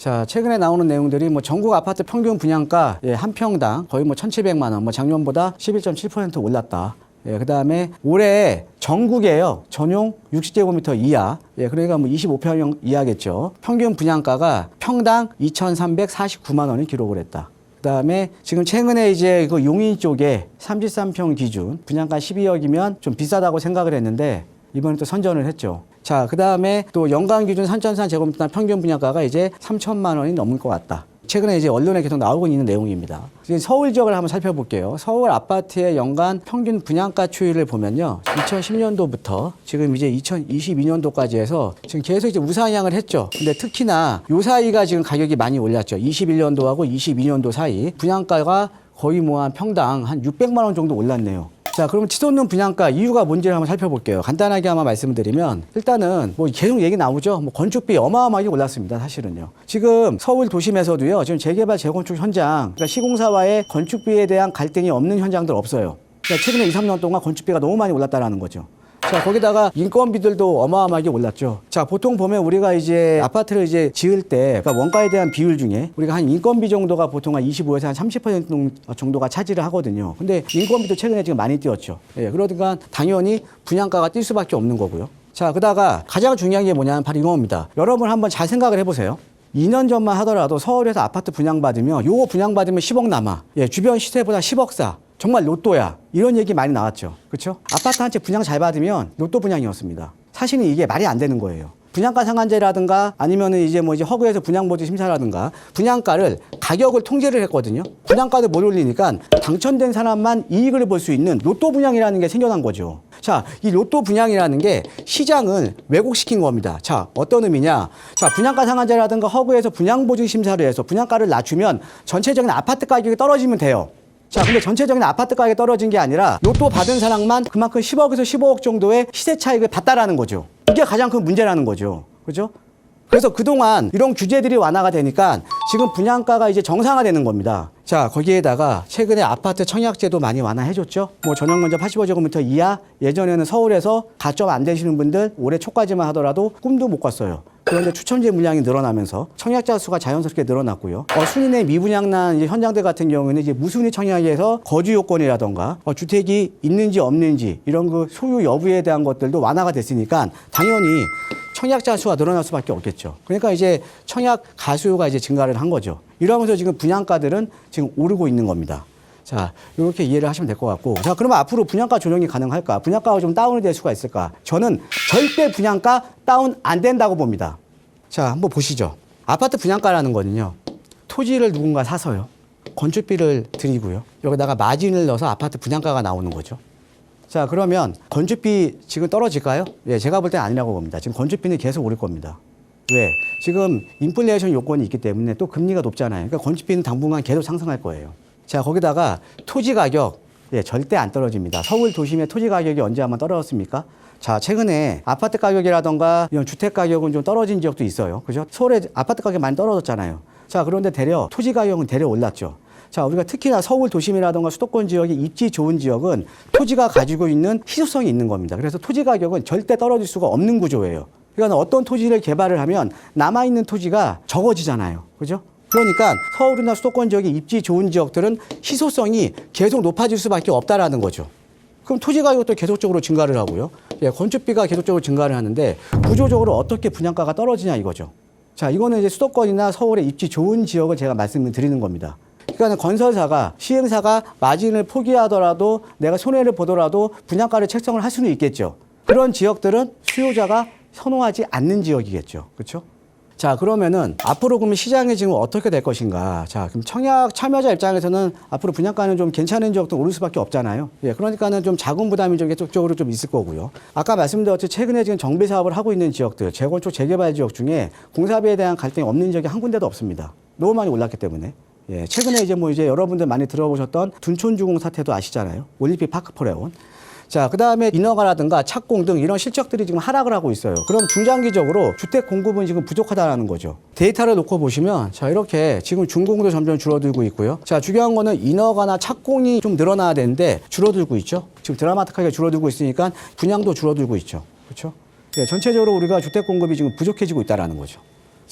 자, 최근에 나오는 내용들이 뭐 전국 아파트 평균 분양가 한 평당 거의 뭐 1,700만 원, 뭐 작년보다 11.7% 올랐다. 그다음에 올해 전국에요. 전용 60제곱미터 이하, 그러니까 뭐 25평형 이하겠죠. 평균 분양가가 평당 2,349만 원을 기록을 했다. 그다음에 지금 최근에 이제 그 용인 쪽에 33평 기준 분양가 12억이면 좀 비싸다고 생각을 했는데 이번에 또 선전을 했죠. 자, 그다음에 또 연간 기준 3,400제곱미터 평균 분양가가 이제 3천만 원이 넘을 것 같다. 최근에 이제 언론에 계속 나오고 있는 내용입니다. 지금 서울 지역을 한번 살펴볼게요. 서울 아파트의 연간 평균 분양가 추이를 보면요. 2010년도부터 지금 이제 2022년도까지 해서 지금 계속 이제 우상향을 했죠. 근데 특히나 요 사이가 지금 가격이 많이 올랐죠. 21년도하고 22년도 사이 분양가가 거의 뭐 한 평당 한 600만 원 정도 올랐네요. 자, 그럼 치솟는 분양가 이유가 뭔지를 한번 살펴볼게요. 간단하게 한번 말씀드리면 일단은 뭐 계속 얘기 나오죠. 뭐 건축비 어마어마하게 올랐습니다. 사실은요. 지금 서울 도심에서도요. 지금 재개발 재건축 현장, 그러니까 시공사와의 건축비에 대한 갈등이 없는 현장들 없어요. 그러니까 최근에 2, 3년 동안 건축비가 너무 많이 올랐다라는 거죠. 자, 거기다가 인건비들도 어마어마하게 올랐죠. 자, 보통 보면 우리가 이제 아파트를 이제 지을 때, 그러니까 원가에 대한 비율 중에 우리가 한 인건비 정도가 보통 한 25에서 한 30% 정도가 차지를 하거든요. 근데 인건비도 최근에 지금 많이 뛰었죠. 그러니까 당연히 분양가가 뛸 수밖에 없는 거고요. 자, 그다가 가장 중요한 게 뭐냐면 바로 이겁니다. 여러분 한번 잘 생각을 해보세요. 2년 전만 하더라도 서울에서 아파트 분양받으면 요거 분양받으면 10억 남아. 주변 시세보다 10억 싸. 정말 로또야. 이런 얘기 많이 나왔죠. 그렇죠? 아파트 한 채 분양 잘 받으면 로또 분양이었습니다. 사실은 이게 말이 안 되는 거예요. 분양가 상한제라든가 아니면은 이제 뭐 이제 허그에서 분양보지 심사라든가 분양가를 가격을 통제를 했거든요. 분양가를 못 올리니까 당첨된 사람만 이익을 볼 수 있는 로또 분양이라는 게 생겨난 거죠. 자, 이 로또 분양이라는 게 시장을 왜곡시킨 겁니다. 자, 어떤 의미냐? 자, 분양가 상한제라든가 허그에서 분양보증 심사를 해서 분양가를 낮추면 전체적인 아파트 가격이 떨어지면 돼요. 자, 근데 전체적인 아파트 가격이 떨어진 게 아니라 로또 받은 사람만 그만큼 10억에서 15억 정도의 시세 차익을 봤다라는 거죠. 이게 가장 큰 문제라는 거죠. 그죠? 그래서 그동안 이런 규제들이 완화가 되니까 지금 분양가가 이제 정상화되는 겁니다. 자, 거기에다가 최근에 아파트 청약제도 많이 완화해줬죠. 뭐 전용 면적 85제곱미터 이하, 예전에는 서울에서 가점 안 되시는 분들 올해 초까지만 하더라도 꿈도 못 꿨어요. 그런데 추첨제 물량이 늘어나면서 청약자 수가 자연스럽게 늘어났고요. 순위 내 미분양난 이제 현장들 같은 경우에는 이제 무순위 청약에서 거주 요건이라던가 주택이 있는지 없는지 이런 그 소유 여부에 대한 것들도 완화가 됐으니까 당연히 청약자 수가 늘어날 수밖에 없겠죠. 그러니까 이제 청약 가수요가 이제 증가를 한 거죠. 이러면서 지금 분양가들은 지금 오르고 있는 겁니다. 자, 이렇게 이해를 하시면 될 것 같고. 자, 그러면 앞으로 분양가 조정이 가능할까? 분양가가 좀 다운이 될 수가 있을까? 저는 절대 분양가 다운 안 된다고 봅니다. 자, 한번 보시죠. 아파트 분양가라는 거는요. 토지를 누군가 사서요. 건축비를 드리고요. 여기다가 마진을 넣어서 아파트 분양가가 나오는 거죠. 자, 그러면 건축비 지금 떨어질까요? 제가 볼 땐 아니라고 봅니다. 지금 건축비는 계속 오를 겁니다. 왜? 지금 인플레이션 요건이 있기 때문에 또 금리가 높잖아요. 그러니까 건축비는 당분간 계속 상승할 거예요. 자, 거기다가 토지 가격 절대 안 떨어집니다. 서울 도심의 토지 가격이 언제 한번 떨어졌습니까? 자, 최근에 아파트 가격이라던가 이런 주택 가격은 좀 떨어진 지역도 있어요. 그죠? 서울에 아파트 가격이 많이 떨어졌잖아요. 자, 그런데 대려 토지 가격은 대려 올랐죠. 자, 우리가 특히나 서울 도심이라던가 수도권 지역의 입지 좋은 지역은 토지가 가지고 있는 희소성이 있는 겁니다. 그래서 토지 가격은 절대 떨어질 수가 없는 구조예요. 그러니까 어떤 토지를 개발을 하면 남아있는 토지가 적어지잖아요. 그죠? 그러니까 서울이나 수도권 지역의 입지 좋은 지역들은 희소성이 계속 높아질 수밖에 없다라는 거죠. 그럼 토지 가격도 계속적으로 증가를 하고요. 건축비가 계속적으로 증가를 하는데 구조적으로 어떻게 분양가가 떨어지냐 이거죠. 자, 이거는 이제 수도권이나 서울의 입지 좋은 지역을 제가 말씀을 드리는 겁니다. 그러니까 건설사가, 시행사가 마진을 포기하더라도 내가 손해를 보더라도 분양가를 책정을 할 수는 있겠죠. 그런 지역들은 수요자가 선호하지 않는 지역이겠죠. 그렇죠? 자, 그러면은 앞으로 그러면 시장이 지금 어떻게 될 것인가? 자, 그럼 청약 참여자 입장에서는 앞으로 분양가는 좀 괜찮은 지역도 오를 수밖에 없잖아요. 그러니까는 좀 자금 부담이 좀 계속적으로 좀 있을 거고요. 아까 말씀드렸듯이 최근에 지금 정비 사업을 하고 있는 지역들, 재건축 재개발 지역 중에 공사비에 대한 갈등이 없는 지역이 한 군데도 없습니다. 너무 많이 올랐기 때문에. 최근에 이제 여러분들 많이 들어보셨던 둔촌주공 사태도 아시잖아요. 올림픽 파크포레온. 자, 그 다음에 인허가라든가 착공 등 이런 실적들이 지금 하락을 하고 있어요. 그럼 중장기적으로 주택 공급은 지금 부족하다는 거죠. 데이터를 놓고 보시면 자, 이렇게 지금 준공도 점점 줄어들고 있고요. 자, 중요한 거는 인허가나 착공이 좀 늘어나야 되는데 줄어들고 있죠. 지금 드라마틱하게 줄어들고 있으니까 분양도 줄어들고 있죠. 그렇죠? 전체적으로 우리가 주택 공급이 지금 부족해지고 있다는 거죠.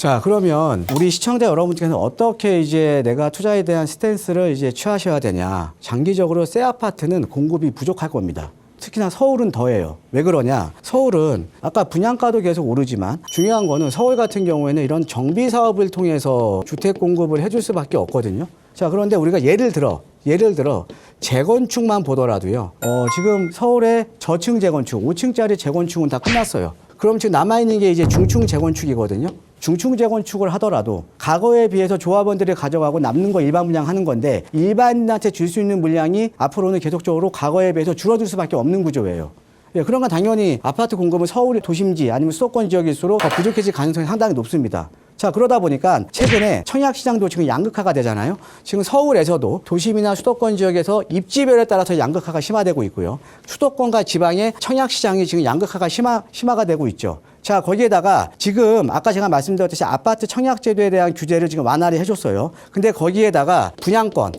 자, 그러면 우리 시청자 여러분께서는 어떻게 이제 내가 투자에 대한 스탠스를 이제 취하셔야 되냐. 장기적으로 새 아파트는 공급이 부족할 겁니다. 특히나 서울은 더해요. 왜 그러냐? 서울은 아까 분양가도 계속 오르지만 중요한 거는 서울 같은 경우에는 이런 정비 사업을 통해서 주택 공급을 해줄 수밖에 없거든요. 자, 그런데 우리가 예를 들어 재건축만 보더라도요. 지금 서울의 저층 재건축, 5층짜리 재건축은 다 끝났어요. 그럼 지금 남아있는 게 이제 중층 재건축이거든요. 중층 재건축을 하더라도 과거에 비해서 조합원들이 가져가고 남는 거 일반 분양하는 건데 일반인한테 줄 수 있는 물량이 앞으로는 계속적으로 과거에 비해서 줄어들 수밖에 없는 구조예요. 예, 그런 건 당연히 아파트 공급은 서울 도심지 아니면 수도권 지역일수록 더 부족해질 가능성이 상당히 높습니다. 자, 그러다 보니까 최근에 청약시장도 지금 양극화가 되잖아요. 지금 서울에서도 도심이나 수도권 지역에서 입지별에 따라서 양극화가 심화되고 있고요. 수도권과 지방의 청약시장이 지금 양극화가 심화가 되고 있죠. 자, 거기에다가 지금 아까 제가 말씀드렸듯이 아파트 청약제도에 대한 규제를 지금 완화를 해줬어요. 근데 거기에다가 분양권,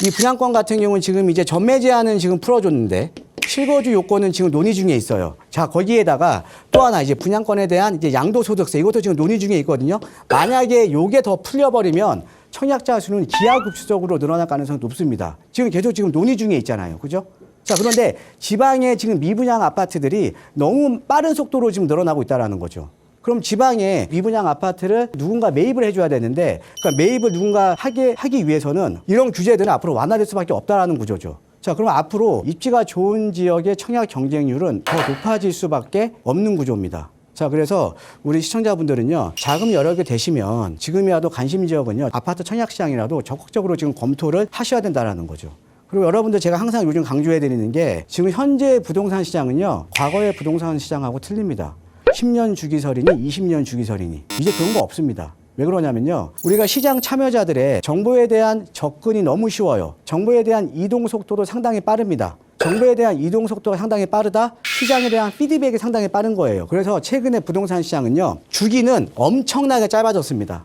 이 분양권 같은 경우는 지금 이제 전매 제한은 지금 풀어줬는데 실거주 요건은 지금 논의 중에 있어요. 자, 거기에다가 또 하나 이제 분양권에 대한 이제 양도소득세 이것도 지금 논의 중에 있거든요. 만약에 요게 더 풀려버리면 청약자 수는 기하급수적으로 늘어날 가능성이 높습니다. 지금 계속 지금 논의 중에 있잖아요. 그죠? 자, 그런데 지방의 지금 미분양 아파트들이 너무 빠른 속도로 지금 늘어나고 있다는 거죠. 그럼 지방에 미분양 아파트를 누군가 매입을 해줘야 되는데, 그러니까 매입을 누군가 하기 위해서는 이런 규제들은 앞으로 완화될 수밖에 없다라는 구조죠. 자, 그럼 앞으로 입지가 좋은 지역의 청약 경쟁률은 더 높아질 수밖에 없는 구조입니다. 자, 그래서 우리 시청자분들은요, 자금 여력이 되시면 지금이라도 관심 지역은요, 아파트 청약 시장이라도 적극적으로 지금 검토를 하셔야 된다는 거죠. 그리고 여러분들 제가 항상 요즘 강조해 드리는 게 지금 현재 부동산 시장은요, 과거의 부동산 시장하고 틀립니다. 10년 주기설이니 20년 주기설이니 이제 그런 거 없습니다. 왜 그러냐면요, 우리가 시장 참여자들의 정보에 대한 접근이 너무 쉬워요. 정보에 대한 이동 속도도 상당히 빠릅니다. 정보에 대한 이동 속도가 상당히 빠르다, 시장에 대한 피드백이 상당히 빠른 거예요. 그래서 최근에 부동산 시장은요, 주기는 엄청나게 짧아졌습니다.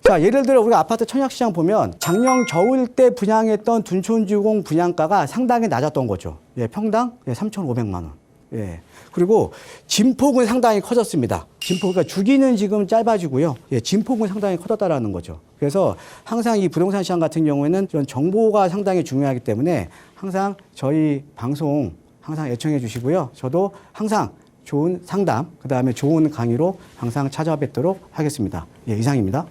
자, 예를 들어 우리가 아파트 청약시장 보면 작년 겨울 때 분양했던 둔촌주공 분양가가 상당히 낮았던 거죠. 예, 평당 3,500만 원. 예. 그리고 진폭은 상당히 커졌습니다. 그러니까 주기는 지금 짧아지고요. 예, 진폭은 상당히 커졌다라는 거죠. 그래서 항상 이 부동산 시장 같은 경우에는 이런 정보가 상당히 중요하기 때문에 항상 저희 방송 항상 애청해 주시고요. 저도 항상 좋은 상담, 그다음에 좋은 강의로 항상 찾아뵙도록 하겠습니다. 예, 이상입니다.